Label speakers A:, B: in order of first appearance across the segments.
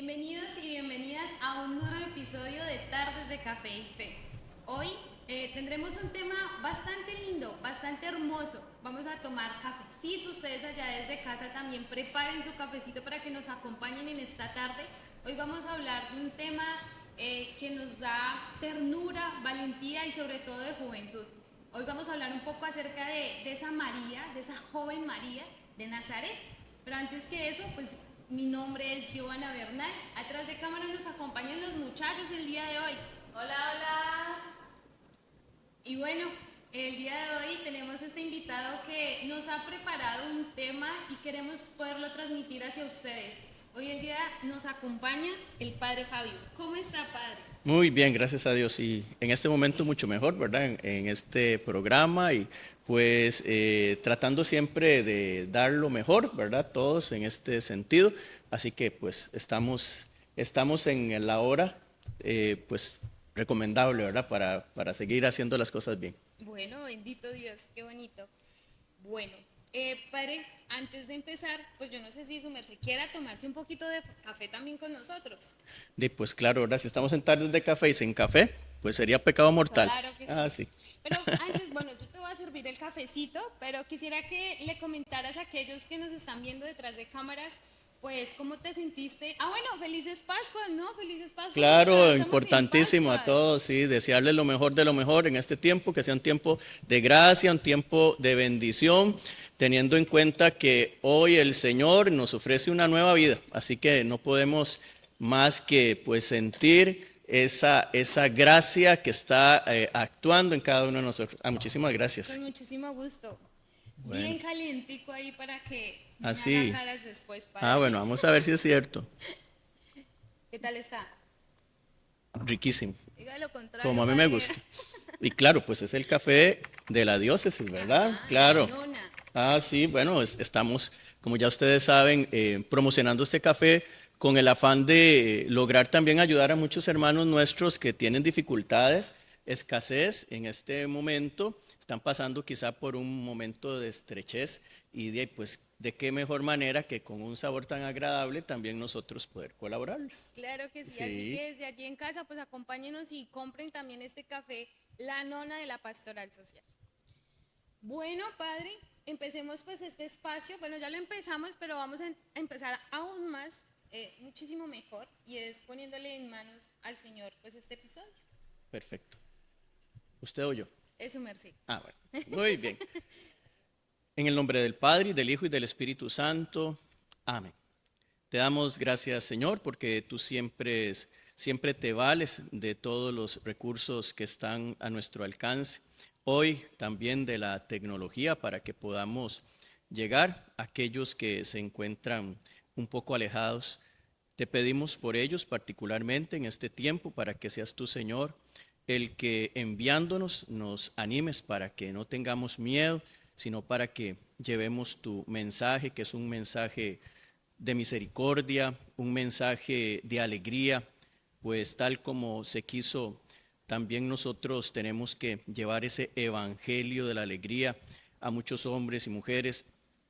A: Bienvenidos y bienvenidas a un nuevo episodio de Tardes de Café y Fe. Hoy tendremos un tema bastante lindo, bastante hermoso. Vamos a tomar cafecito. Ustedes allá desde casa también preparen su cafecito para que nos acompañen en esta tarde. Hoy vamos a hablar de un tema que nos da ternura, valentía y sobre todo de juventud. Hoy vamos a hablar un poco acerca de esa María, de esa joven María de Nazaret. Pero antes que eso, pues mi nombre es Giovanna Bernal. Atrás de cámara nos acompañan los muchachos el día de hoy.
B: Hola, hola.
A: Y bueno, el día de hoy tenemos este invitado que nos ha preparado un tema y queremos poderlo transmitir hacia ustedes. Hoy el día nos acompaña el padre Fabio. ¿Cómo está, padre?
C: Muy bien, gracias a Dios. Y en este momento mucho mejor, ¿verdad? En este programa y pues tratando siempre de dar lo mejor, ¿verdad? Todos en este sentido. Así que pues estamos en la hora pues recomendable, ¿verdad? Para seguir haciendo las cosas bien.
A: Bueno, bendito Dios, qué bonito. Bueno, padre, antes de empezar, pues yo no sé si su merced quiera tomarse un poquito de café también con nosotros.
C: Y pues claro, ¿verdad? Si estamos en tardes de café y sin café, pues sería pecado mortal.
A: Claro que
C: Ah,
A: sí.
C: sí.
A: Pero antes, bueno, yo te voy a servir el cafecito, pero quisiera que le comentaras a aquellos que nos están viendo detrás de cámaras, pues, ¿cómo te sentiste? Ah, bueno, felices Pascuas, ¿no? Felices Pascuas, porque todavía
C: Claro,
A: estamos en
C: importantísimo a
A: Pascuas.
C: todos, sí, desearles lo mejor de lo mejor en este tiempo, que sea un tiempo de gracia, un tiempo de bendición, teniendo en cuenta que hoy el Señor nos ofrece una nueva vida, así que no podemos más que pues sentir esa gracia que está actuando en cada uno de nosotros. Ah, muchísimas gracias.
A: Con muchísimo gusto.
C: Bueno,
A: Bien calientico ahí para que no me haga
C: así.
A: caras después,
C: Ah,
A: padre.
C: bueno, vamos a ver si es cierto.
A: ¿Qué tal está?
C: Riquísimo,
A: Diga lo contrario,
C: como a mí me
A: padre.
C: gusta. Y claro, pues es el café de la diócesis, ¿verdad?
A: Ajá, la
C: Claro.
A: nona.
C: Ah, sí, bueno, estamos, como ya ustedes saben, promocionando este café con el afán de lograr también ayudar a muchos hermanos nuestros que tienen dificultades, escasez en este momento, están pasando quizá por un momento de estrechez y de, pues, de qué mejor manera que con un sabor tan agradable también nosotros poder colaborarles.
A: Claro que sí, así
C: Sí,
A: que desde allí en casa, pues acompáñenos y compren también este café, La Nona de la Pastoral Social. Bueno, padre, empecemos pues este espacio. Bueno, ya lo empezamos, pero vamos a empezar aún más, muchísimo mejor, y es poniéndole en manos al Señor pues este episodio.
C: perfecto. ¿Usted o yo?
A: Es su merced.
C: Ah, bueno, muy bien. En el nombre del Padre, y del Hijo, y del Espíritu Santo. Amén. Te damos gracias, Señor, porque tú siempre te vales de todos los recursos que están a nuestro alcance. Hoy también de la tecnología para que podamos llegar a aquellos que se encuentran un poco alejados. Te pedimos por ellos particularmente en este tiempo para que seas tú, Señor, el que enviándonos nos animes para que no tengamos miedo, sino para que llevemos tu mensaje, que es un mensaje de misericordia, un mensaje de alegría, pues tal como se quiso, también nosotros tenemos que llevar ese evangelio de la alegría a muchos hombres y mujeres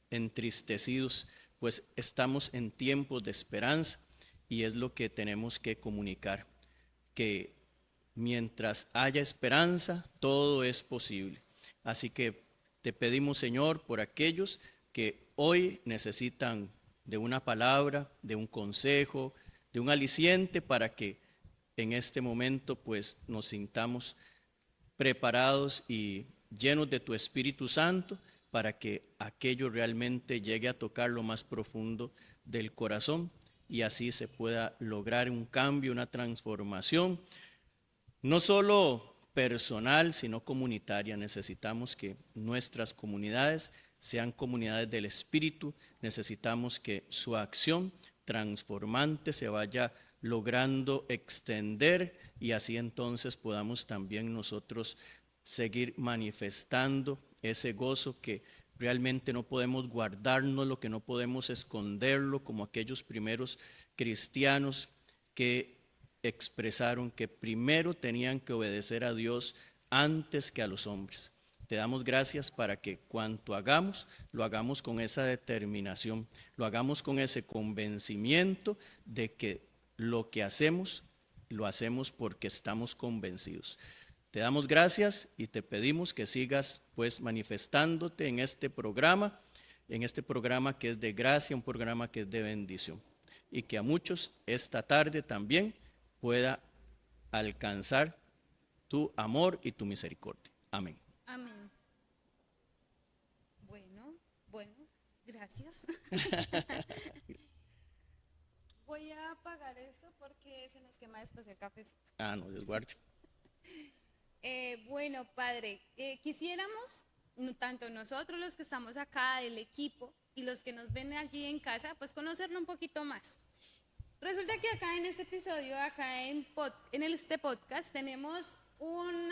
C: entristecidos, pues estamos en tiempos de esperanza y es lo que tenemos que comunicar, que mientras haya esperanza, todo es posible. Así que te pedimos, Señor, por aquellos que hoy necesitan de una palabra, de un consejo, de un aliciente para que en este momento pues nos sintamos preparados y llenos de tu Espíritu Santo para que aquello realmente llegue a tocar lo más profundo del corazón y así se pueda lograr un cambio, una transformación, no solo personal, sino comunitaria. Necesitamos que nuestras comunidades sean comunidades del Espíritu, necesitamos que su acción transformante se vaya logrando extender y así entonces podamos también nosotros seguir manifestando ese gozo que realmente no podemos guardarnos, lo que no podemos esconderlo, como aquellos primeros cristianos que expresaron que primero tenían que obedecer a Dios antes que a los hombres. Te damos gracias para que cuanto hagamos, lo hagamos con esa determinación, lo hagamos con ese convencimiento de que lo que hacemos, lo hacemos porque estamos convencidos. Te damos gracias y te pedimos que sigas pues manifestándote en este programa que es de gracia, un programa que es de bendición. Y que a muchos esta tarde también pueda alcanzar tu amor y tu misericordia. Amén.
A: Amén. Bueno, gracias. Voy a apagar esto porque se nos quema después el cafecito.
C: No, Dios guarde.
A: Bueno, padre, quisiéramos, tanto nosotros los que estamos acá del equipo y los que nos ven allí en casa, pues conocerlo un poquito más. Resulta que acá en este episodio, acá en este podcast, tenemos un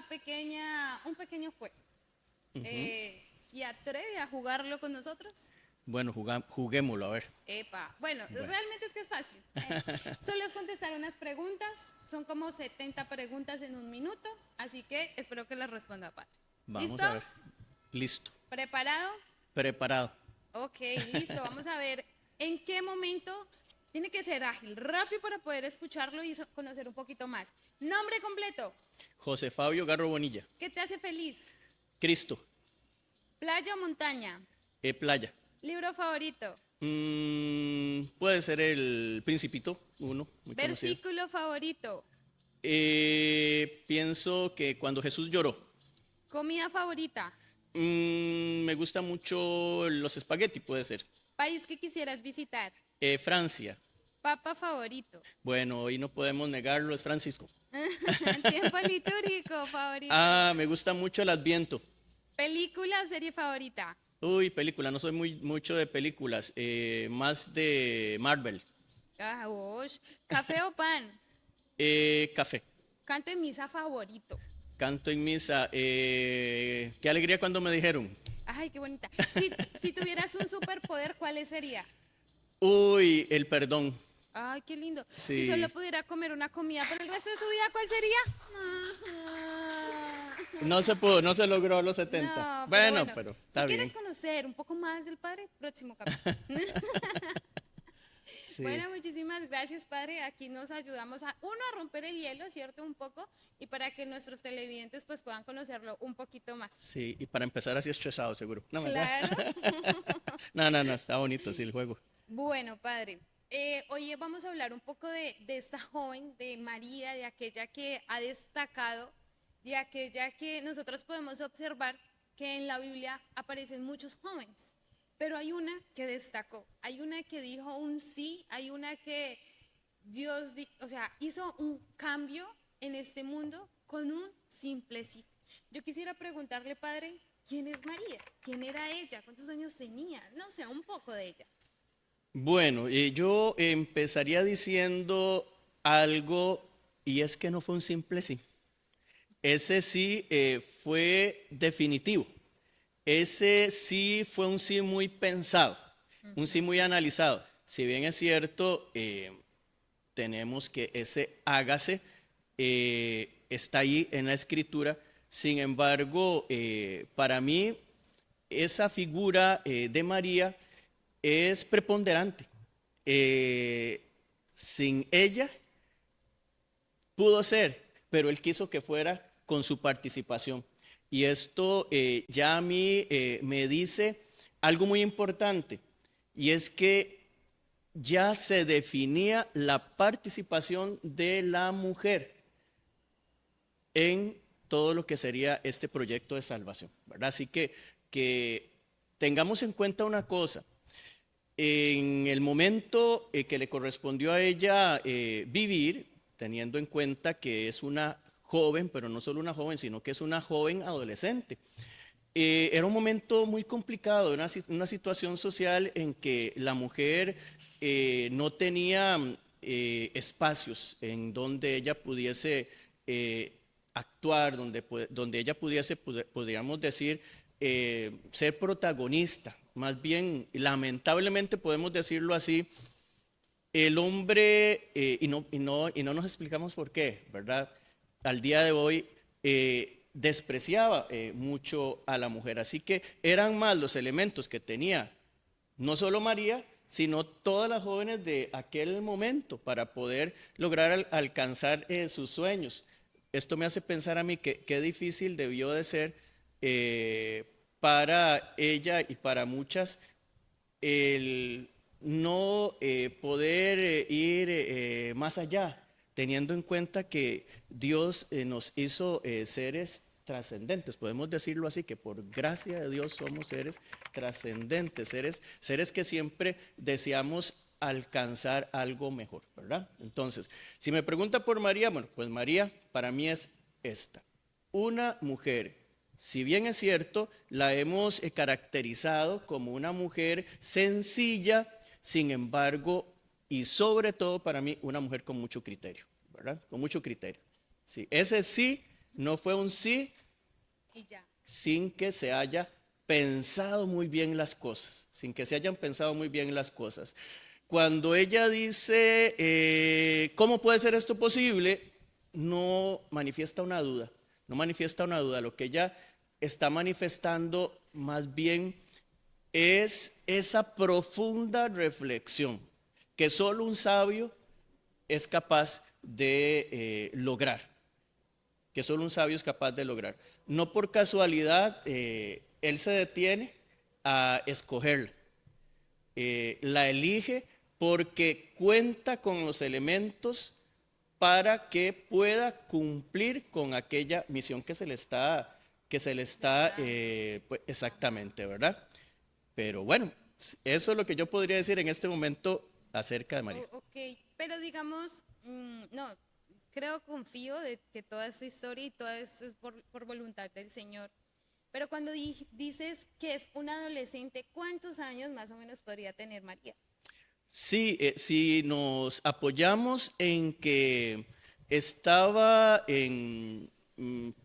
A: pequeño juego. ¿Se atreve a jugarlo con nosotros?
C: Bueno, juguémoslo, a ver.
A: Bueno, realmente es que es fácil. Solo es contestar unas preguntas, son como 70 preguntas en un minuto, así que espero que las responda, padre.
C: Vamos
A: ¿Listo?
C: a ver. Listo.
A: ¿Preparado?
C: Preparado.
A: Ok, listo. Vamos a ver en qué momento. Tiene que ser ágil, rápido para poder escucharlo y conocer un poquito más. Nombre completo.
C: José Fabio Garro Bonilla.
A: ¿Qué te hace feliz?
C: Cristo.
A: ¿Playa o montaña?
C: Playa.
A: ¿Libro favorito?
C: Puede ser El Principito, uno. Muy
A: ¿Versículo favorito?
C: Pienso que cuando Jesús lloró.
A: ¿Comida favorita?
C: Me gusta mucho los espagueti, puede ser.
A: ¿País que quisieras visitar?
C: Francia.
A: ¿Papa favorito?
C: Bueno, hoy no podemos negarlo, es Francisco.
A: ¿Tiempo litúrgico favorito?
C: Me gusta mucho el Adviento.
A: ¿Película o serie favorita?
C: Uy, película, no soy mucho de películas, más de Marvel.
A: ¿Café o pan?
C: Café.
A: ¿Canto en misa favorito?
C: Canto en misa. Qué alegría cuando me dijeron.
A: Ay, qué bonita. Si tuvieras un superpoder, ¿cuál sería?
C: Uy, el perdón.
A: Ay, qué lindo.
C: Sí.
A: Si solo pudiera comer una comida por el resto de su vida, ¿cuál sería?
C: No se pudo, no se logró a los 70.
A: No,
C: pero está
A: si
C: bien.
A: quieres conocer un poco más del Padre, próximo capítulo.
C: Sí.
A: Bueno, muchísimas gracias, Padre. Aquí nos ayudamos a romper el hielo, ¿cierto? Un poco, y para que nuestros televidentes pues puedan conocerlo un poquito más.
C: Sí, y para empezar así estresado, seguro. No,
A: Claro.
C: no, está bonito, sí, el juego.
A: Bueno, Padre, hoy vamos a hablar un poco de esta joven, de María, de aquella que ha destacado, de aquella que nosotros podemos observar que en la Biblia aparecen muchos jóvenes, pero hay una que destacó, hay una que dijo un sí, hay una que hizo un cambio en este mundo con un simple sí. Yo quisiera preguntarle, Padre, ¿quién es María? ¿Quién era ella? ¿Cuántos años tenía? No sé, un poco de ella.
C: Bueno, yo empezaría diciendo algo, y es que no fue un simple sí. Ese sí fue definitivo. Ese sí fue un sí muy pensado, un sí muy analizado. Si bien es cierto, tenemos que ese hágase está ahí en la Escritura. Sin embargo, para mí, esa figura de María es preponderante. Sin ella pudo ser, pero él quiso que fuera con su participación. Y esto ya a mí me dice algo muy importante, y es que ya se definía la participación de la mujer en todo lo que sería este proyecto de salvación, ¿verdad? Así que tengamos en cuenta una cosa. En el momento que le correspondió a ella vivir, teniendo en cuenta que es una joven, pero no solo una joven, sino que es una joven adolescente. Era un momento muy complicado, una situación social en que la mujer no tenía espacios en donde ella pudiese actuar, donde ella pudiese, podríamos decir, ser protagonista. Más bien, lamentablemente podemos decirlo así, el hombre, y no nos explicamos por qué, ¿verdad? Al día de hoy despreciaba mucho a la mujer. Así que eran más los elementos que tenía no solo María, sino todas las jóvenes de aquel momento para poder lograr alcanzar sus sueños. Esto me hace pensar a mí que qué difícil debió de ser para ella y para muchas el no poder ir más allá, teniendo en cuenta que Dios nos hizo seres trascendentes, podemos decirlo así, que por gracia de Dios somos seres trascendentes, seres que siempre deseamos alcanzar algo mejor, ¿verdad? Entonces, si me pregunta por María, bueno, pues María para mí es esta, una mujer, si bien es cierto, la hemos caracterizado como una mujer sencilla, sin embargo, y sobre todo para mí, una mujer con mucho criterio, ¿verdad? Con mucho criterio. Sí, ese sí no fue un sí
A: Y ya.
C: sin que se haya pensado muy bien las cosas, sin que se hayan pensado muy bien las cosas. Cuando ella dice, ¿cómo puede ser esto posible? No manifiesta una duda, no manifiesta una duda. Lo que ella está manifestando más bien es esa profunda reflexión que solo un sabio es capaz de lograr, que solo un sabio es capaz de lograr. No por casualidad él se detiene a escogerla. La elige porque cuenta con los elementos para que pueda cumplir con aquella misión que se le está pues, exactamente, ¿verdad? Pero bueno, eso es lo que yo podría decir en este momento acerca de María.
A: Ok, pero digamos, no, creo, confío de que toda esta historia y todo esto es por voluntad del Señor. Pero cuando dices que es un adolescente, ¿cuántos años más o menos podría tener María?
C: Sí, si nos apoyamos en que estaba en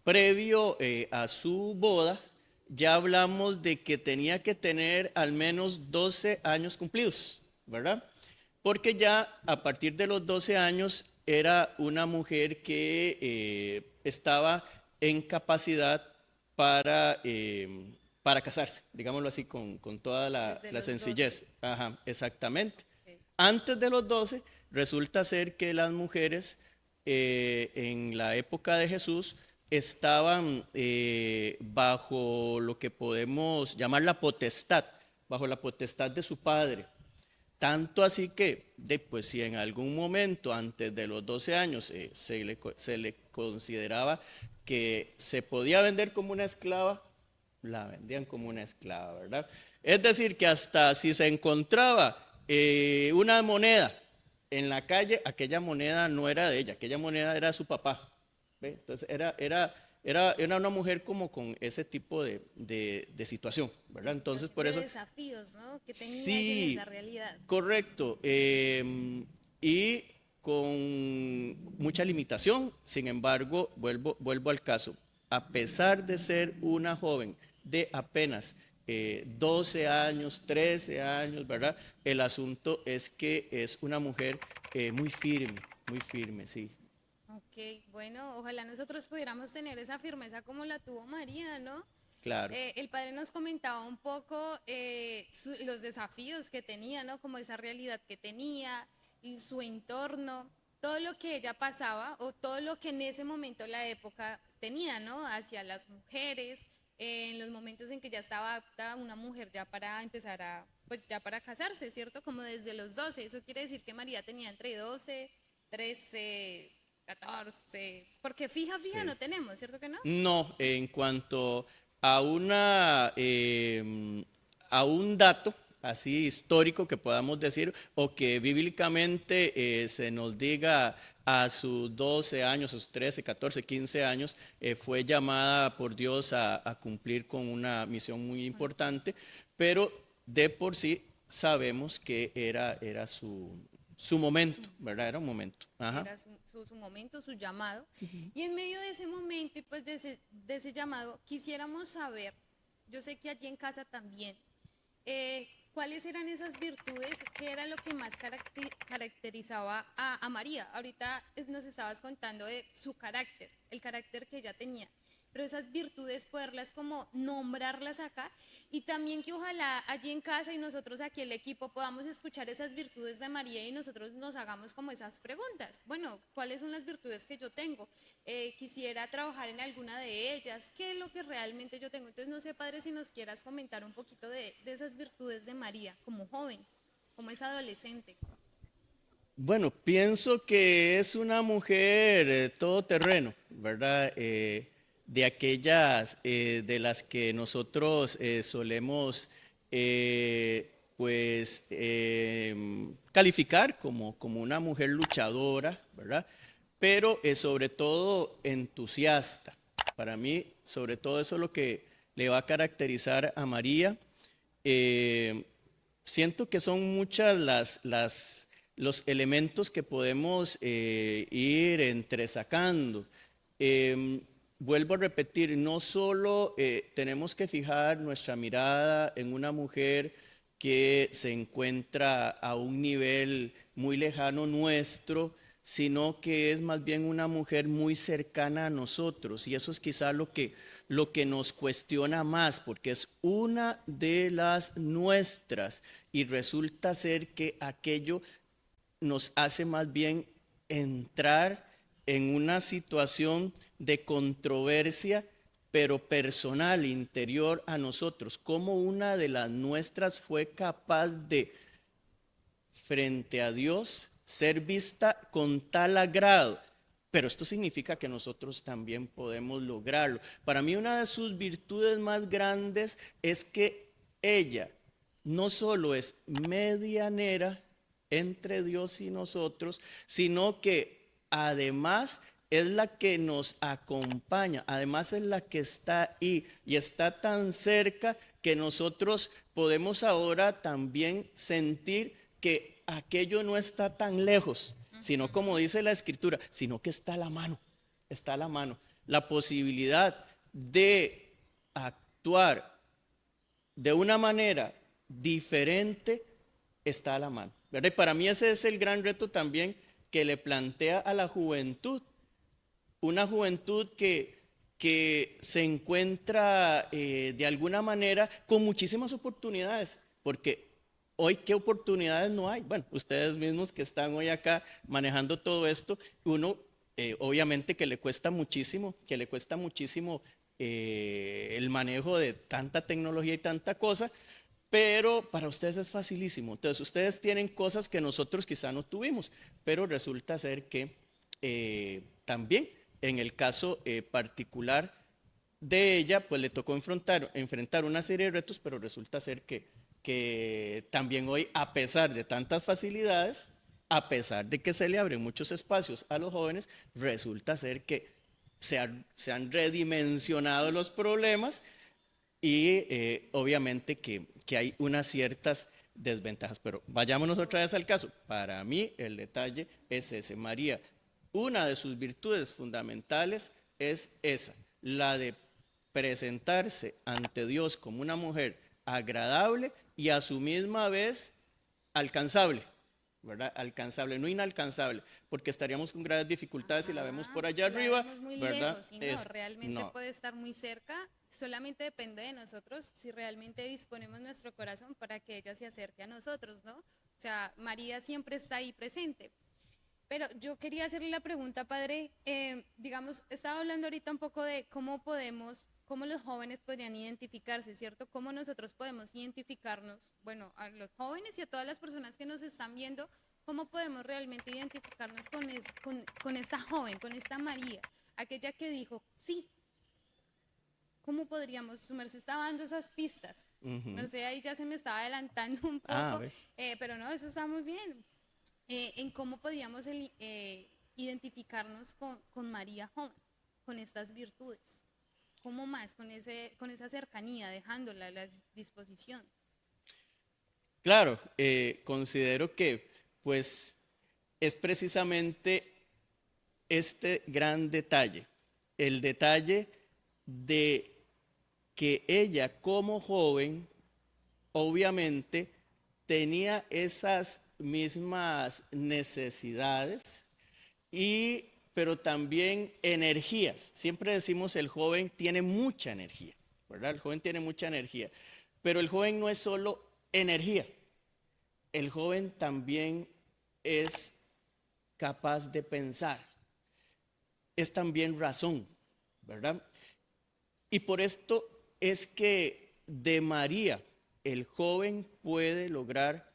C: previo a su boda, ya hablamos de que tenía que tener al menos 12 años cumplidos, ¿verdad? Porque ya a partir de los 12 años era una mujer que estaba en capacidad para, para casarse, digámoslo así, con toda
A: Desde
C: la
A: los 12.
C: sencillez. Ajá, exactamente.
A: Ok.
C: Antes de los 12, resulta ser que las mujeres en la época de Jesús estaban bajo lo que podemos llamar la potestad, bajo la potestad de su padre. Tanto así que, pues si en algún momento antes de los 12 años se le consideraba que se podía vender como una esclava, la vendían como una esclava, ¿verdad? Es decir, que hasta si se encontraba una moneda en la calle, aquella moneda no era de ella, aquella moneda era de su papá. ¿Ve? Entonces era una mujer como con ese tipo de situación,
A: De
C: ¿verdad? Entonces
A: situación,
C: por
A: de
C: eso,
A: desafíos, ¿no? Que tenía ella en esa
C: sí,
A: realidad.
C: correcto. Y con mucha limitación, sin embargo, vuelvo al caso. A pesar de ser una joven de apenas 12 años, 13 años, ¿verdad? El asunto es que es una mujer muy firme, sí,
A: Ok, bueno, ojalá nosotros pudiéramos tener esa firmeza como la tuvo María, ¿no?
C: claro.
A: El padre nos comentaba un poco los desafíos que tenía, ¿no? Como esa realidad que tenía y su entorno, todo lo que ella pasaba o todo lo que en ese momento la época tenía, ¿no? Hacia las mujeres, en los momentos en que ya estaba apta una mujer ya para empezar a, pues ya para casarse, ¿cierto? Como desde los 12, eso quiere decir que María tenía entre 12, 13, 14, porque fija
C: Sí.
A: no tenemos, ¿cierto que no?
C: No, en cuanto a a un dato así histórico que podamos decir, o que bíblicamente se nos diga a sus 12 años, sus 13, 14, 15 años, fue llamada por Dios a cumplir con una misión muy importante, pero de por sí sabemos que era su momento, ¿verdad? Era un momento. Ajá.
A: Era su momento, su llamado. Y en medio de ese momento y pues de ese llamado, quisiéramos saber, yo sé que allí en casa también, cuáles eran esas virtudes, qué era lo que más caracterizaba a María. Ahorita nos estabas contando de su carácter, el carácter que ella tenía. pero esas virtudes poderlas como nombrarlas acá y también que ojalá allí en casa y nosotros aquí el equipo podamos escuchar esas virtudes de María y nosotros nos hagamos como esas preguntas. Bueno, ¿cuáles son las virtudes que yo tengo? Quisiera trabajar en alguna de ellas. ¿Qué es lo que realmente yo tengo? Entonces, no sé, padre, si nos quieras comentar un poquito de esas virtudes de María como joven, como es adolescente.
C: Bueno, pienso que es una mujer todoterreno, ¿verdad? De aquellas de las que nosotros solemos calificar como una mujer luchadora, ¿verdad? Pero sobre todo entusiasta. Para mí, sobre todo eso es lo que le va a caracterizar a María. Eh, Siento que son muchas los elementos que podemos ir entresacando. Eh, Vuelvo a repetir, no solo tenemos que fijar nuestra mirada en una mujer que se encuentra a un nivel muy lejano nuestro, sino que es más bien una mujer muy cercana a nosotros. Y eso es quizá lo que nos cuestiona más, porque es una de las nuestras y resulta ser que aquello nos hace más bien entrar en una situación de controversia, pero personal, interior a nosotros. Como una de las nuestras fue capaz de, frente a Dios, ser vista con tal agrado. Pero esto significa que nosotros también podemos lograrlo. Para mí una de sus virtudes más grandes es que ella no solo es medianera entre Dios y nosotros, sino que además es la que nos acompaña, además es la que está ahí y está tan cerca que nosotros podemos ahora también sentir que aquello no está tan lejos, sino como dice la escritura, sino que está a la mano, está a la mano. La posibilidad de actuar de una manera diferente está a la mano, ¿verdad? Y para mí ese es el gran reto también que le plantea a la juventud, una juventud que se encuentra de alguna manera con muchísimas oportunidades, porque hoy qué oportunidades no hay. Bueno, ustedes mismos que están hoy acá manejando todo esto, uno obviamente que le cuesta muchísimo el manejo de tanta tecnología y tanta cosa, pero para ustedes es facilísimo. Entonces, ustedes tienen cosas que nosotros quizá no tuvimos, pero resulta ser que también en el caso particular de ella, pues le tocó enfrentar una serie de retos, pero resulta ser que también hoy, a pesar de tantas facilidades, a pesar de que se le abren muchos espacios a los jóvenes, resulta ser que se han redimensionado los problemas y obviamente que hay unas ciertas desventajas. Pero vayámonos otra vez al caso. Para mí el detalle es ese. María, una de sus virtudes fundamentales es esa, la de presentarse ante Dios como una mujer agradable y a su misma vez alcanzable, ¿verdad? Alcanzable, no inalcanzable, porque estaríamos con graves dificultades si la vemos
A: Ajá,
C: por allá
A: si la
C: arriba,
A: vemos muy
C: ¿verdad?
A: lejos, y no, realmente
C: No.
A: puede estar muy cerca, solamente depende de nosotros si realmente disponemos nuestro corazón para que ella se acerque a nosotros, ¿no? O sea, María siempre está ahí presente. Pero yo quería hacerle la pregunta, padre, digamos, estaba hablando ahorita un poco de cómo podemos, cómo los jóvenes podrían identificarse, ¿cierto? Cómo nosotros podemos identificarnos, bueno, a los jóvenes y a todas las personas que nos están viendo, cómo podemos realmente identificarnos con esta joven, con esta María, aquella que dijo, sí, ¿cómo podríamos? Su merced estaba dando esas pistas.
C: Ujú.
A: Merced ahí ya se me estaba adelantando un
C: Ah,
A: poco,
C: ve.
A: pero no, eso está muy bien. En cómo podríamos identificarnos con María joven, con estas virtudes. ¿Cómo más? Con esa cercanía, dejándola a la disposición.
C: Claro, considero que pues es precisamente este gran detalle, el detalle de que ella como joven obviamente tenía esas mismas necesidades y pero también energías. Siempre decimos el joven tiene mucha energía, ¿verdad? El joven tiene mucha energía, pero el joven no es solo energía, el joven también es capaz de pensar, es también razón, ¿verdad? Y por esto es que de María el joven puede lograr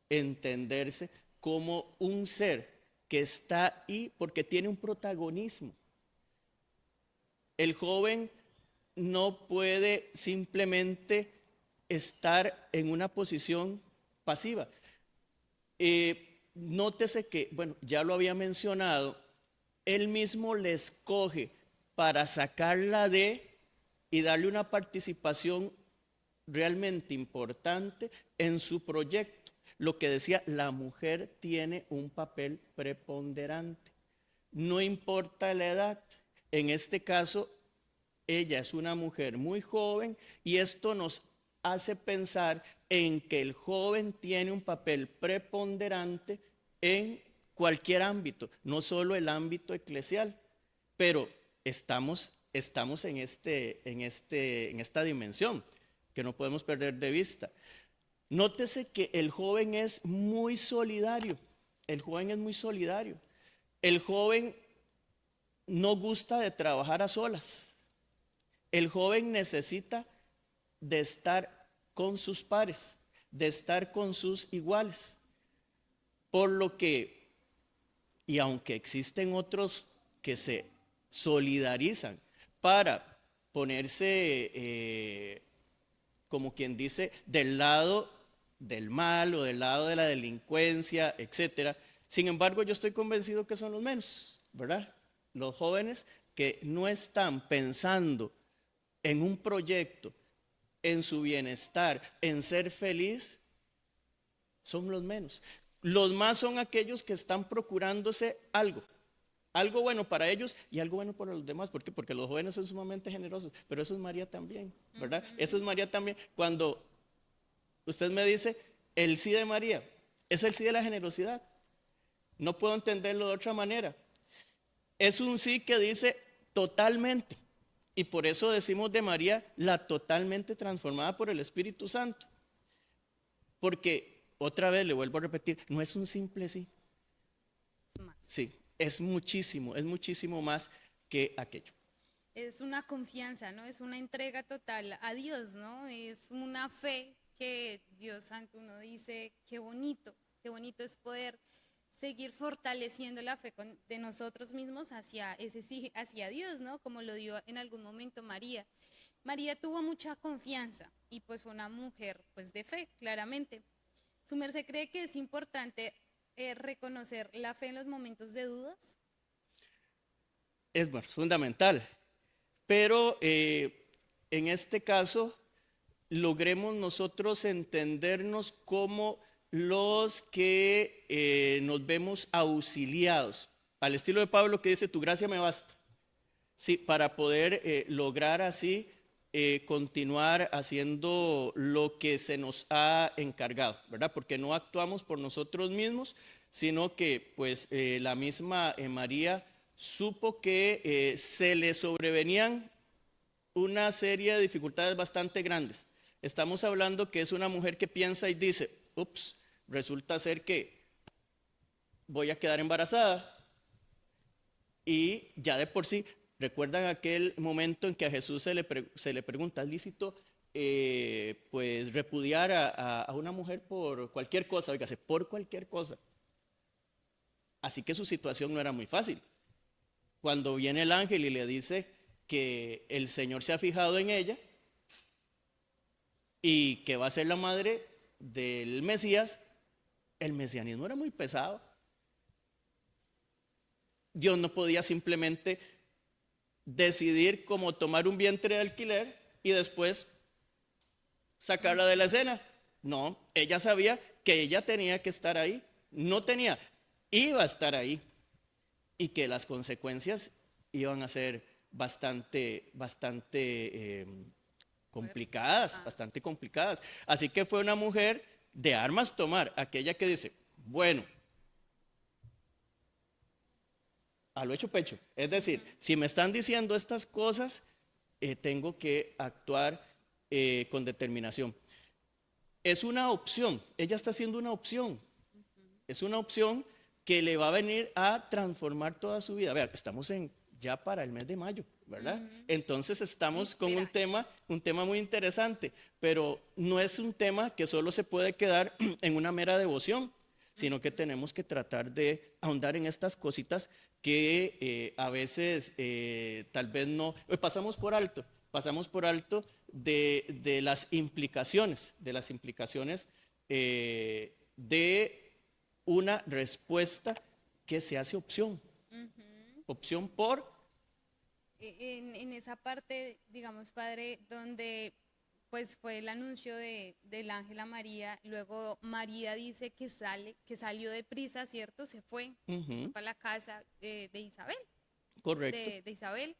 C: entenderse como un ser que está ahí porque tiene un protagonismo. El joven no puede simplemente estar en una posición pasiva. Nótese que, bueno, ya lo había mencionado, él mismo le escoge para sacarla de y darle una participación realmente importante en su proyecto. Lo que decía, la mujer tiene un papel preponderante. No importa la edad. En este caso, ella es una mujer muy joven y esto nos hace pensar en que el joven tiene un papel preponderante en cualquier ámbito, no solo el ámbito eclesial, pero estamos en esta dimensión que no podemos perder de vista. Nótese que el joven es muy solidario, el joven es muy solidario, el joven no gusta de trabajar a solas, el joven necesita de estar con sus pares, de estar con sus iguales, por lo que, y aunque existen otros que se solidarizan para ponerse, como quien dice, del lado del mal o del lado de la delincuencia, etcétera. Sin embargo, yo estoy convencido que son los menos, ¿verdad? Los jóvenes que no están pensando en un proyecto, en su bienestar, en ser feliz, son los menos. Los más son aquellos que están procurándose algo bueno para ellos y algo bueno para los demás. ¿Por qué? Porque los jóvenes son sumamente generosos, pero eso es María también, ¿verdad? Eso es María también. Cuando usted me dice el sí de María, es el sí de la generosidad. No puedo entenderlo de otra manera. Es un sí que dice totalmente. Y por eso decimos de María la totalmente transformada por el Espíritu Santo. Porque, otra vez le vuelvo a repetir, no es un simple sí.
A: Es más.
C: Sí, es muchísimo más que aquello.
A: Es una confianza, ¿no? Es una entrega total a Dios, ¿no? Es una fe que Dios Santo uno dice, qué bonito es poder seguir fortaleciendo la fe de nosotros mismos hacia ese sí, hacia Dios, ¿no? Como lo dio en algún momento María. María tuvo mucha confianza y pues fue una mujer pues de fe, claramente. ¿Su merced cree que es importante reconocer la fe en los momentos de dudas?
C: Es bueno, fundamental. Pero en este caso, logremos nosotros entendernos como los que nos vemos auxiliados, al estilo de Pablo que dice, tu gracia me basta, sí, para poder lograr así continuar haciendo lo que se nos ha encargado, ¿verdad? Porque no actuamos por nosotros mismos, sino que pues la misma María supo que se le sobrevenían una serie de dificultades bastante grandes. Estamos hablando que es una mujer que piensa y dice, ups, resulta ser que voy a quedar embarazada y ya de por sí, ¿recuerdan aquel momento en que a Jesús se le pregunta, ¿es lícito pues repudiar a una mujer por cualquier cosa? Oígase, por cualquier cosa. Así que su situación no era muy fácil. Cuando viene el ángel y le dice que el Señor se ha fijado en ella y que va a ser la madre del Mesías, el mesianismo era muy pesado. Dios no podía simplemente decidir cómo tomar un vientre de alquiler y después sacarla de la escena. No, ella sabía que ella tenía que estar ahí. No tenía, iba a estar ahí. Y que las consecuencias iban a ser bastante complicadas, bastante complicadas. Así que fue una mujer de armas tomar, aquella que dice, bueno, a lo hecho pecho. Es decir, si me están diciendo estas cosas, tengo que actuar con determinación. Es una opción, ella está haciendo una opción. Es una opción que le va a venir a transformar toda su vida. Vea, estamos ya para el mes de mayo, ¿verdad? Entonces estamos con un tema muy interesante, pero no es un tema que solo se puede quedar en una mera devoción, sino que tenemos que tratar de ahondar en estas cositas que a veces tal vez no, pasamos por alto de las implicaciones, de una respuesta que se hace opción. Opción por...
A: En esa parte, digamos, padre, donde pues fue el anuncio del ángel a María, luego María dice que salió deprisa, ¿cierto? Se fue para la casa de Isabel.
C: Correcto.
A: De Isabel,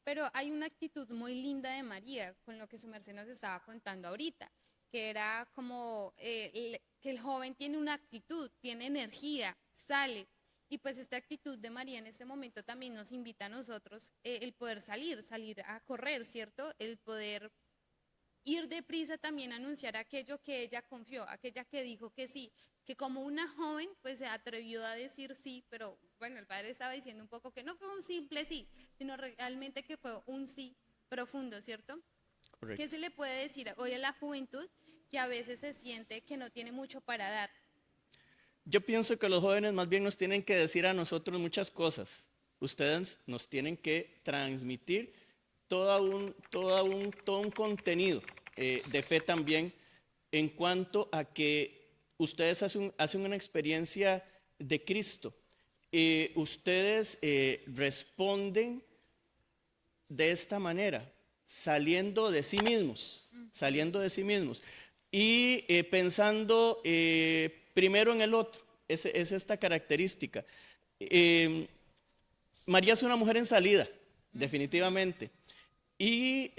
A: pero hay una actitud muy linda de María, con lo que su merced nos estaba contando ahorita, que era como que el joven tiene una actitud, tiene energía, sale. Y pues esta actitud de María en este momento también nos invita a nosotros el poder salir a correr, ¿cierto? El poder ir deprisa también a anunciar aquello que ella confió, aquella que dijo que sí, que como una joven pues se atrevió a decir sí, pero bueno, el padre estaba diciendo un poco que no fue un simple sí, sino realmente que fue un sí profundo, ¿cierto?
C: Correcto.
A: ¿Qué se le puede decir hoy a la juventud que a veces se siente que no tiene mucho para dar?
C: Yo pienso que los jóvenes más bien nos tienen que decir a nosotros muchas cosas. Ustedes nos tienen que transmitir todo un contenido de fe también en cuanto a que ustedes hacen una experiencia de Cristo. Ustedes responden de esta manera, saliendo de sí mismos y pensando primero en el otro. Es esta característica. María es una mujer en salida, definitivamente. Y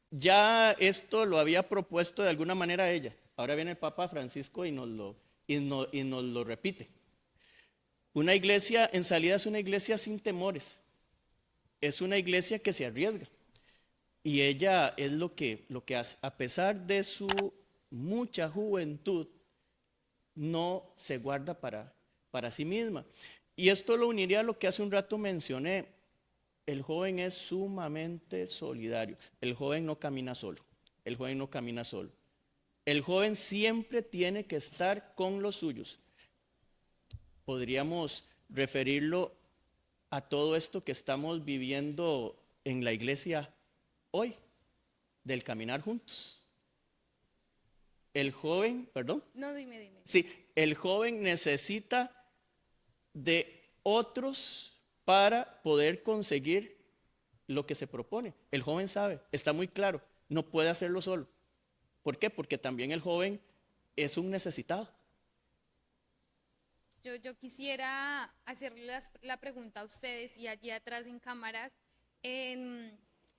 C: ya esto lo había propuesto de alguna manera ella. Ahora viene el Papa Francisco y nos lo repite. Una iglesia en salida es una iglesia sin temores. Es una iglesia que se arriesga. Y ella es lo que hace. A pesar de su mucha juventud, no se guarda para sí misma. Y esto lo uniría a lo que hace un rato mencioné. El joven es sumamente solidario. El joven no camina solo. El joven no camina solo. El joven siempre tiene que estar con los suyos. Podríamos referirlo a todo esto que estamos viviendo en la iglesia hoy, del caminar juntos. El joven, perdón.
A: No, dime.
C: Sí, el joven necesita de otros para poder conseguir lo que se propone. El joven sabe, está muy claro, no puede hacerlo solo. ¿Por qué? Porque también el joven es un necesitado.
A: Yo quisiera hacerles la pregunta a ustedes y allí atrás en cámaras, ¿qué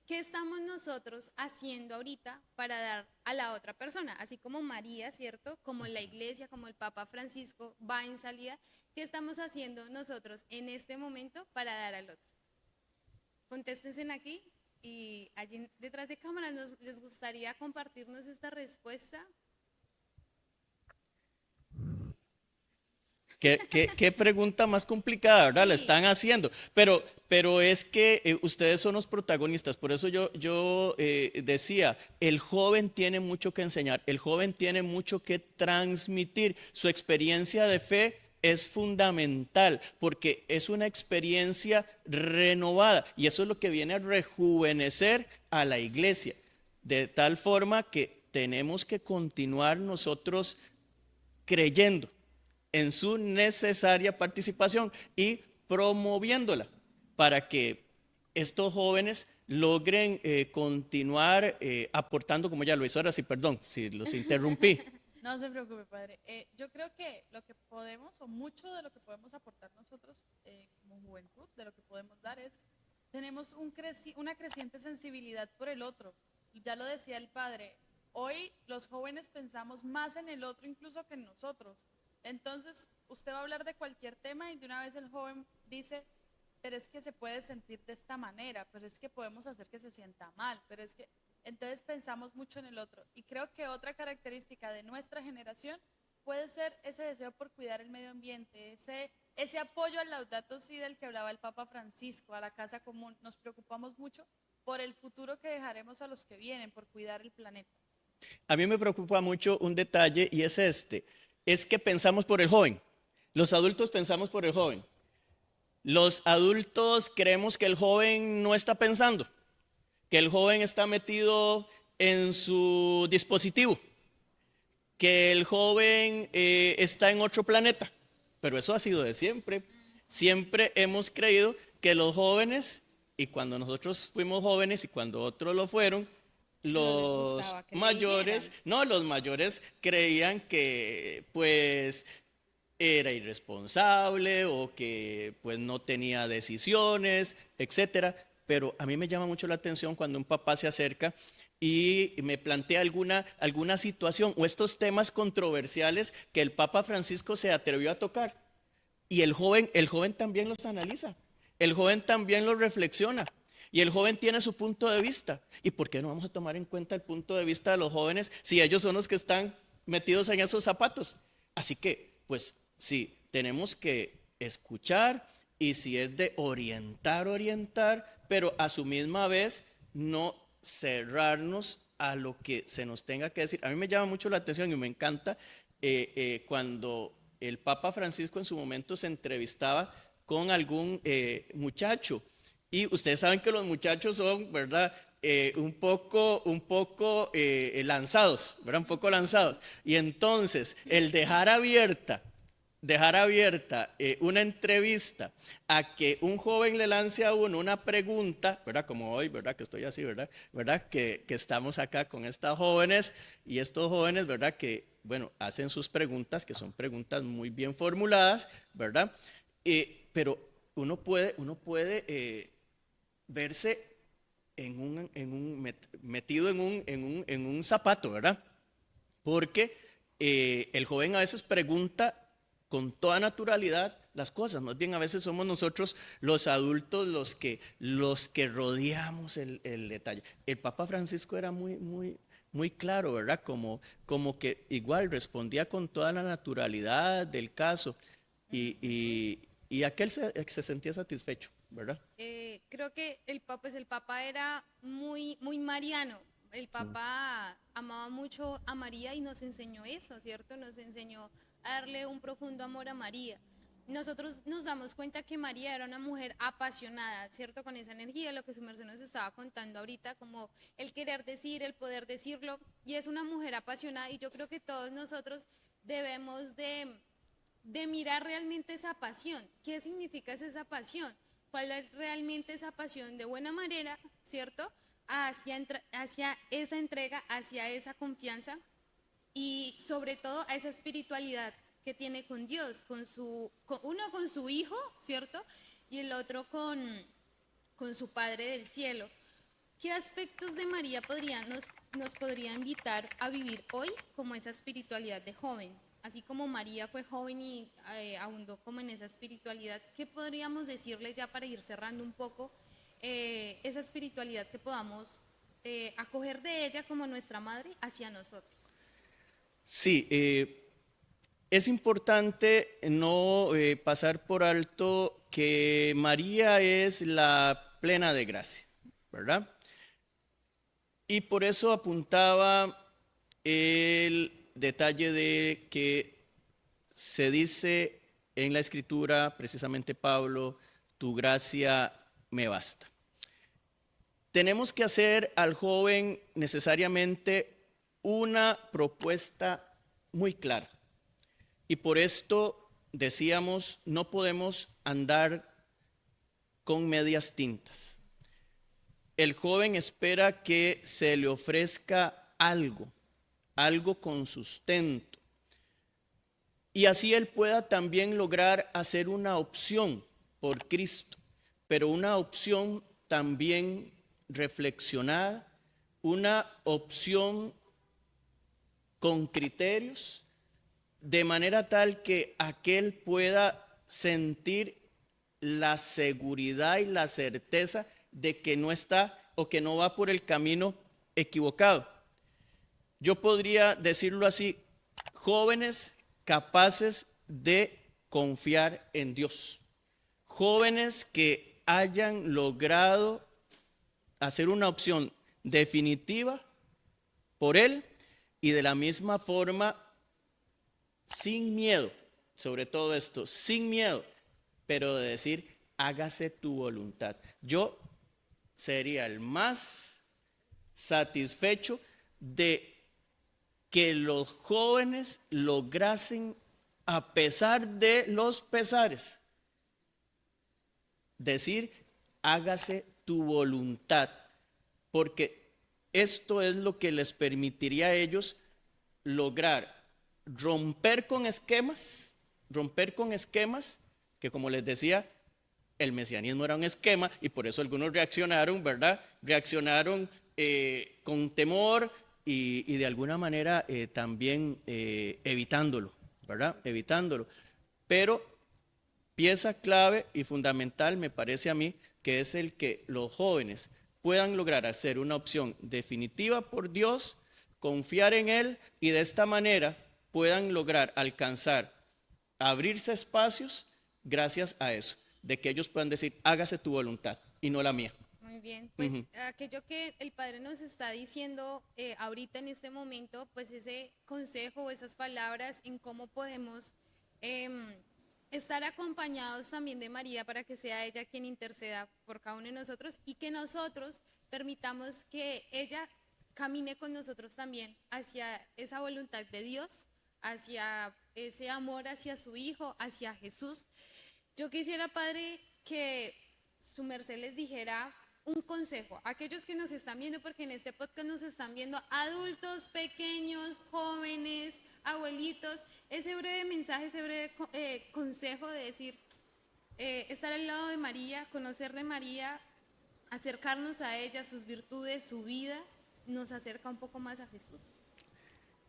A: estamos nosotros haciendo ahorita para dar a la otra persona? Así como María, ¿cierto? Como la iglesia, como el Papa Francisco va en salida, ¿qué estamos haciendo nosotros en este momento para dar al otro? Contéstense aquí y allí detrás de cámaras les gustaría compartirnos esta respuesta.
C: ¿Qué pregunta más complicada, ¿verdad?
A: Sí.
C: La están haciendo. Pero es que ustedes son los protagonistas. Por eso yo decía, el joven tiene mucho que enseñar, el joven tiene mucho que transmitir. Su experiencia de fe es fundamental porque es una experiencia renovada y eso es lo que viene a rejuvenecer a la iglesia. De tal forma que tenemos que continuar nosotros creyendo en su necesaria participación y promoviéndola para que estos jóvenes logren continuar aportando como ya lo hizo. Ahora sí, perdón, si los interrumpí.
B: No se preocupe, padre. Yo creo que lo que podemos, o mucho de lo que podemos aportar nosotros como juventud, de lo que podemos dar es, tenemos una creciente sensibilidad por el otro. Ya lo decía el padre, hoy los jóvenes pensamos más en el otro incluso que en nosotros. Entonces, usted va a hablar de cualquier tema y de una vez el joven dice, pero es que se puede sentir de esta manera, pero es que podemos hacer que se sienta mal, pero es que entonces pensamos mucho en el otro. Y creo que otra característica de nuestra generación puede ser ese deseo por cuidar el medio ambiente, ese apoyo al Laudato Si del que hablaba el Papa Francisco, a la casa común. Nos preocupamos mucho por el futuro que dejaremos a los que vienen, por cuidar el planeta.
C: A mí me preocupa mucho un detalle y es que pensamos por el joven. Los adultos pensamos por el joven. Los adultos creemos que el joven no está pensando, que el joven está metido en su dispositivo, que el joven está en otro planeta. Pero eso ha sido de siempre. Siempre hemos creído que los jóvenes, y cuando nosotros fuimos jóvenes y cuando otros lo fueron, los mayores, no, los mayores creían que pues era irresponsable o que pues no tenía decisiones, etcétera. Pero a mí me llama mucho la atención cuando un papá se acerca y me plantea alguna situación o estos temas controversiales que el Papa Francisco se atrevió a tocar. Y el joven también los analiza, el joven también los reflexiona. Y el joven tiene su punto de vista. ¿Y por qué no vamos a tomar en cuenta el punto de vista de los jóvenes si ellos son los que están metidos en esos zapatos? Así que, pues, sí, tenemos que escuchar y si es de orientar, pero a su misma vez no cerrarnos a lo que se nos tenga que decir. A mí me llama mucho la atención y me encanta cuando el Papa Francisco en su momento se entrevistaba con algún muchacho. Y ustedes saben que los muchachos son, ¿verdad? Un poco lanzados, ¿verdad? Un poco lanzados. Y entonces, el dejar abierta una entrevista a que un joven le lance a uno una pregunta, ¿verdad? Como hoy, ¿verdad? Que estoy así, ¿verdad? ¿Verdad? Que estamos acá con estas jóvenes y estos jóvenes, ¿verdad? Que, bueno, hacen sus preguntas, que son preguntas muy bien formuladas, ¿verdad? Pero uno puede verse metido en un zapato, ¿verdad? Porque el joven a veces pregunta con toda naturalidad las cosas, más bien a veces somos nosotros los adultos los que rodeamos el detalle. El Papa Francisco era muy claro, ¿verdad? Como que igual respondía con toda la naturalidad del caso y aquel se sentía satisfecho, ¿verdad?
A: Creo que el Papa era muy mariano. El Papa amaba mucho a María y nos enseñó eso, ¿cierto? Nos enseñó a darle un profundo amor a María. Nosotros nos damos cuenta que María era una mujer apasionada, ¿cierto? Con esa energía, lo que su merced nos estaba contando ahorita, como el querer decir, el poder decirlo, y es una mujer apasionada, y yo creo que todos nosotros debemos de mirar realmente esa pasión. ¿Qué significa esa pasión? ¿Cuál es realmente esa pasión de buena manera, ¿cierto? Hacia esa entrega, hacia esa confianza y sobre todo a esa espiritualidad que tiene con Dios, uno con su Hijo, ¿cierto? Y el otro con su Padre del cielo. ¿Qué aspectos de María nos podría invitar a vivir hoy como esa espiritualidad de joven? Así como María fue joven y abundó como en esa espiritualidad, ¿qué podríamos decirle ya para ir cerrando un poco esa espiritualidad que podamos acoger de ella como nuestra madre hacia nosotros?
C: Sí, es importante no pasar por alto que María es la plena de gracia, ¿verdad? Y por eso apuntaba el detalle de que se dice en la Escritura, precisamente Pablo, tu gracia me basta. Tenemos que hacer al joven necesariamente una propuesta muy clara. Y por esto decíamos, no podemos andar con medias tintas. El joven espera que se le ofrezca algo con sustento. Y así él pueda también lograr hacer una opción por Cristo, pero una opción también reflexionada, una opción con criterios, de manera tal que aquel pueda sentir la seguridad y la certeza de que no está o que no va por el camino equivocado. Yo podría decirlo así, jóvenes capaces de confiar en Dios, jóvenes que hayan logrado hacer una opción definitiva por Él y de la misma forma sin miedo, sobre todo esto, sin miedo, pero de decir, hágase tu voluntad. Yo sería el más satisfecho de que los jóvenes lograsen, a pesar de los pesares, decir, hágase tu voluntad, porque esto es lo que les permitiría a ellos lograr romper con esquemas que, como les decía, el mesianismo era un esquema y por eso algunos reaccionaron, ¿verdad? Reaccionaron con temor y de alguna manera también evitándolo, ¿verdad? Evitándolo. Pero pieza clave y fundamental me parece a mí que es el que los jóvenes puedan lograr hacer una opción definitiva por Dios, confiar en Él y de esta manera puedan lograr alcanzar, abrirse espacios gracias a eso, de que ellos puedan decir, hágase tu voluntad y no la mía.
A: Muy bien, pues aquello que el Padre nos está diciendo ahorita en este momento, pues ese consejo, esas palabras en cómo podemos estar acompañados también de María para que sea ella quien interceda por cada uno de nosotros y que nosotros permitamos que ella camine con nosotros también hacia esa voluntad de Dios, hacia ese amor hacia su Hijo, hacia Jesús. Yo quisiera, Padre, que su merced les dijera un consejo a aquellos que nos están viendo, porque en este podcast nos están viendo adultos, pequeños, jóvenes, abuelitos, ese breve mensaje, ese breve consejo de decir, estar al lado de María, conocer de María, acercarnos a ella, sus virtudes, su vida, nos acerca un poco más a Jesús.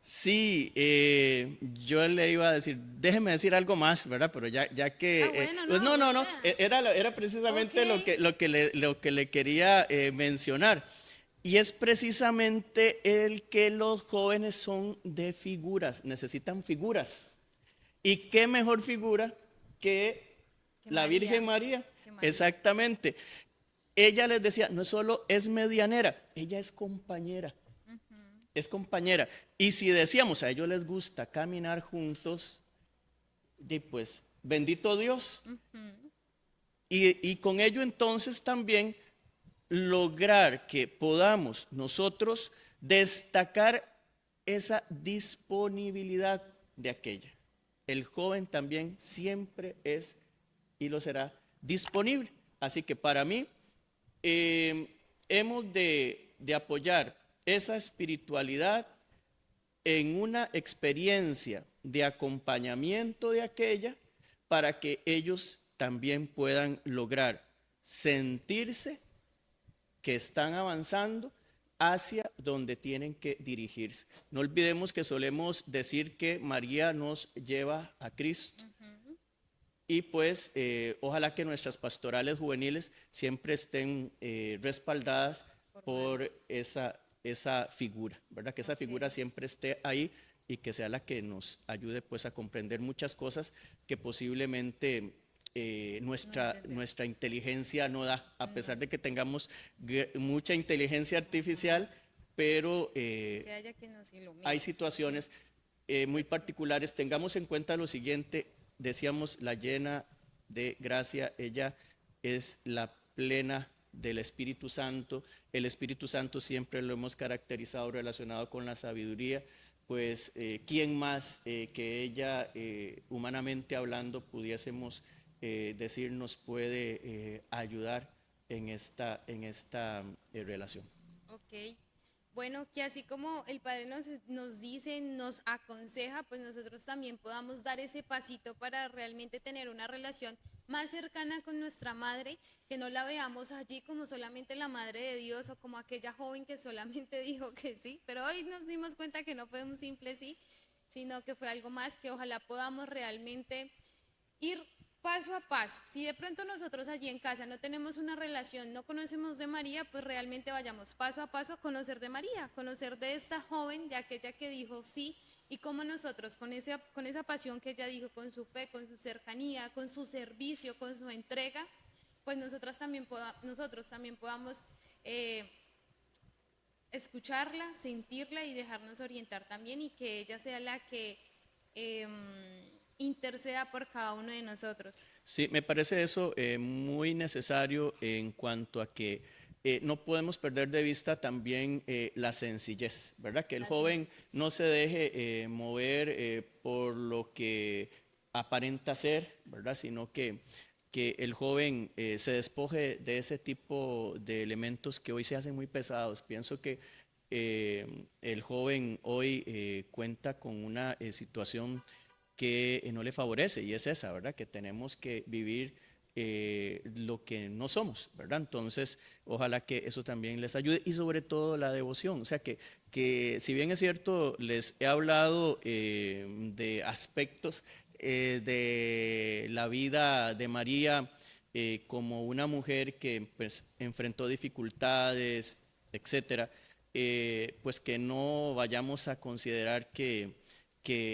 C: Sí, yo le iba a decir, déjeme decir algo más, ¿verdad? Pero ya que,
A: bueno,
C: pues no,
A: o sea,
C: era precisamente
A: ok.
C: lo que le quería mencionar. Y es precisamente el que los jóvenes son de figuras, necesitan figuras. ¿Y qué mejor figura que
A: Que
C: la
A: María,
C: Virgen María?
A: que María.
C: Exactamente. Ella les decía, no solo es medianera, ella es compañera. Es compañera. Y si decíamos a ellos les gusta caminar juntos, pues bendito Dios. Y con ello entonces también lograr que podamos nosotros destacar esa disponibilidad de aquella. El joven también siempre es y lo será disponible. Así que para mí hemos de apoyar esa espiritualidad en una experiencia de acompañamiento de aquella para que ellos también puedan lograr sentirse que están avanzando hacia donde tienen que dirigirse. No olvidemos que solemos decir que María nos lleva a Cristo. Y pues ojalá que nuestras pastorales juveniles siempre estén respaldadas por esa figura, ¿verdad? Que esa figura siempre esté ahí y que sea la que nos ayude pues a comprender muchas cosas que posiblemente nuestra inteligencia no da, a pesar de que tengamos mucha inteligencia artificial, pero
A: Sea ella quien nos ilumine.
C: hay situaciones muy particulares. Tengamos en cuenta lo siguiente, decíamos la llena de gracia, ella es la plena del Espíritu Santo. El Espíritu Santo siempre lo hemos caracterizado relacionado con la sabiduría, pues ¿quién más que ella, humanamente hablando, pudiésemos decir nos puede ayudar en esta relación?
A: Ok. Bueno, que así como el Padre nos dice, nos aconseja, pues nosotros también podamos dar ese pasito para realmente tener una relación más cercana con nuestra madre, que no la veamos allí como solamente la madre de Dios o como aquella joven que solamente dijo que sí, pero hoy nos dimos cuenta que no fue un simple sí, sino que fue algo más, que ojalá podamos realmente ir paso a paso. Si de pronto nosotros allí en casa no tenemos una relación, no conocemos de María, pues realmente vayamos paso a paso a conocer de María, conocer de esta joven, de aquella que dijo sí, y cómo nosotros con esa pasión que ella dijo, con su fe, con su cercanía, con su servicio, con su entrega, pues nosotros también podamos escucharla, sentirla y dejarnos orientar también, y que ella sea la que interceda por cada uno de nosotros.
C: Sí, me parece eso muy necesario en cuanto a que no podemos perder de vista también la sencillez, ¿verdad? Que el
A: La
C: joven
A: sencillez.
C: no se deje mover por lo que aparenta ser, ¿verdad? Sino que el joven se despoje de ese tipo de elementos que hoy se hacen muy pesados. Pienso que el joven hoy cuenta con una situación que no le favorece, y es esa, ¿verdad? Que tenemos que vivir lo que no somos, ¿verdad? Entonces, ojalá que eso también les ayude, y sobre todo la devoción. O sea, que si bien es cierto, les he hablado de aspectos de la vida de María como una mujer que pues enfrentó dificultades, etcétera, pues que no vayamos a considerar que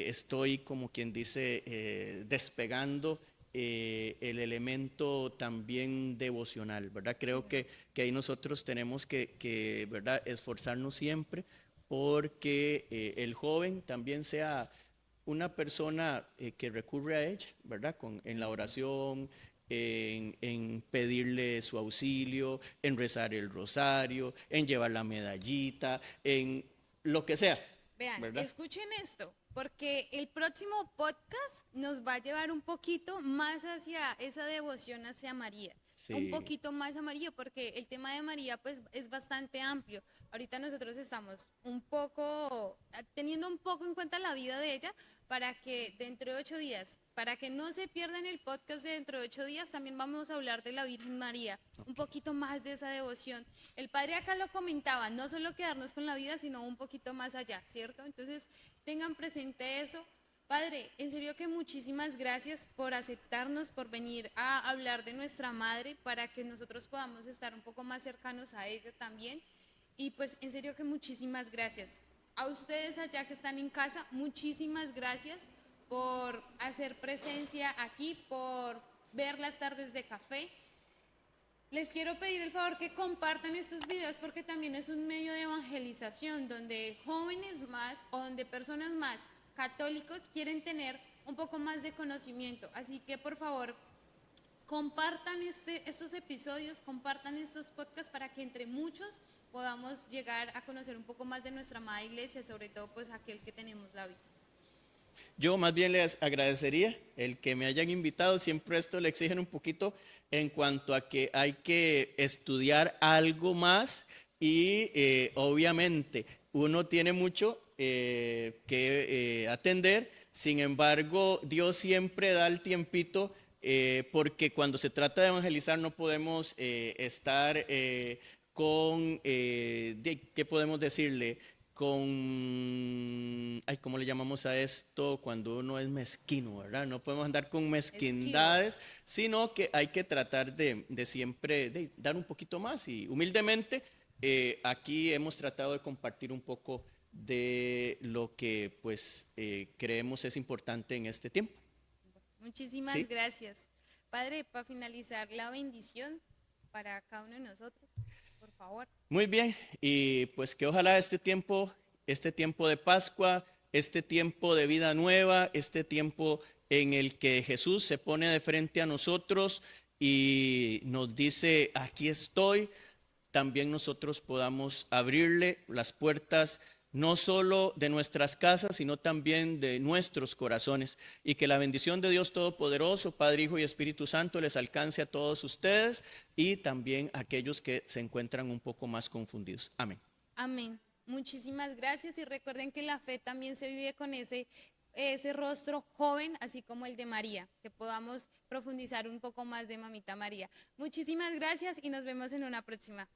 C: estoy, como quien dice, despegando el elemento también devocional, ¿verdad? Creo
A: Sí.
C: que ahí nosotros tenemos ¿verdad?, esforzarnos siempre porque el joven también sea una persona que recurre a ella, ¿verdad? En la oración, en pedirle su auxilio, en rezar el rosario, en llevar la medallita, en lo que sea,
A: Vean,
C: ¿verdad?
A: escuchen esto, porque el próximo podcast nos va a llevar un poquito más hacia esa devoción hacia María, un
C: Sí.
A: poquito más a María, porque el tema de María pues es bastante amplio. Ahorita nosotros estamos un poco, teniendo un poco en cuenta la vida de ella, para que dentro de 8 días, para que no se pierdan el podcast de dentro de 8 días, también vamos a hablar de la Virgen María, un poquito más de esa devoción. El padre acá lo comentaba, no solo quedarnos con la vida, sino un poquito más allá, ¿cierto? Entonces, tengan presente eso. Padre, en serio que muchísimas gracias por aceptarnos, por venir a hablar de nuestra madre, para que nosotros podamos estar un poco más cercanos a ella también. Y pues, en serio que muchísimas gracias. A ustedes allá que están en casa, muchísimas gracias por hacer presencia aquí, por ver las tardes de café. Les quiero pedir el favor que compartan estos videos, porque también es un medio de evangelización donde jóvenes más o donde personas más católicos quieren tener un poco más de conocimiento. Así que por favor, compartan estos episodios, compartan estos podcasts, para que entre muchos podamos llegar a conocer un poco más de nuestra amada iglesia, sobre todo pues aquel que tenemos la vida.
C: Yo más bien les agradecería el que me hayan invitado. Siempre esto le exigen un poquito en cuanto a que hay que estudiar algo más y obviamente uno tiene mucho que atender. Sin embargo, Dios siempre da el tiempito porque cuando se trata de evangelizar no podemos estar ¿qué podemos decirle? Ay, ¿cómo le llamamos a esto? Cuando uno es mezquino, ¿verdad? No podemos andar con
A: Esquivos.
C: mezquindades, sino que hay que tratar de siempre dar un poquito más, y humildemente aquí hemos tratado de compartir un poco de lo que pues creemos es importante en este tiempo.
A: Muchísimas
C: ¿Sí?
A: gracias. Padre, para finalizar, la bendición para cada uno de nosotros, por favor.
C: Muy bien, y pues que ojalá este tiempo de Pascua, este tiempo de vida nueva, este tiempo en el que Jesús se pone de frente a nosotros y nos dice, aquí estoy, también nosotros podamos abrirle las puertas no solo de nuestras casas, sino también de nuestros corazones, y que la bendición de Dios Todopoderoso, Padre, Hijo y Espíritu Santo, les alcance a todos ustedes y también a aquellos que se encuentran un poco más confundidos. Amén.
A: Amén. Muchísimas gracias, y recuerden que la fe también se vive con ese rostro joven, así como el de María, que podamos profundizar un poco más de Mamita María. Muchísimas gracias y nos vemos en una próxima.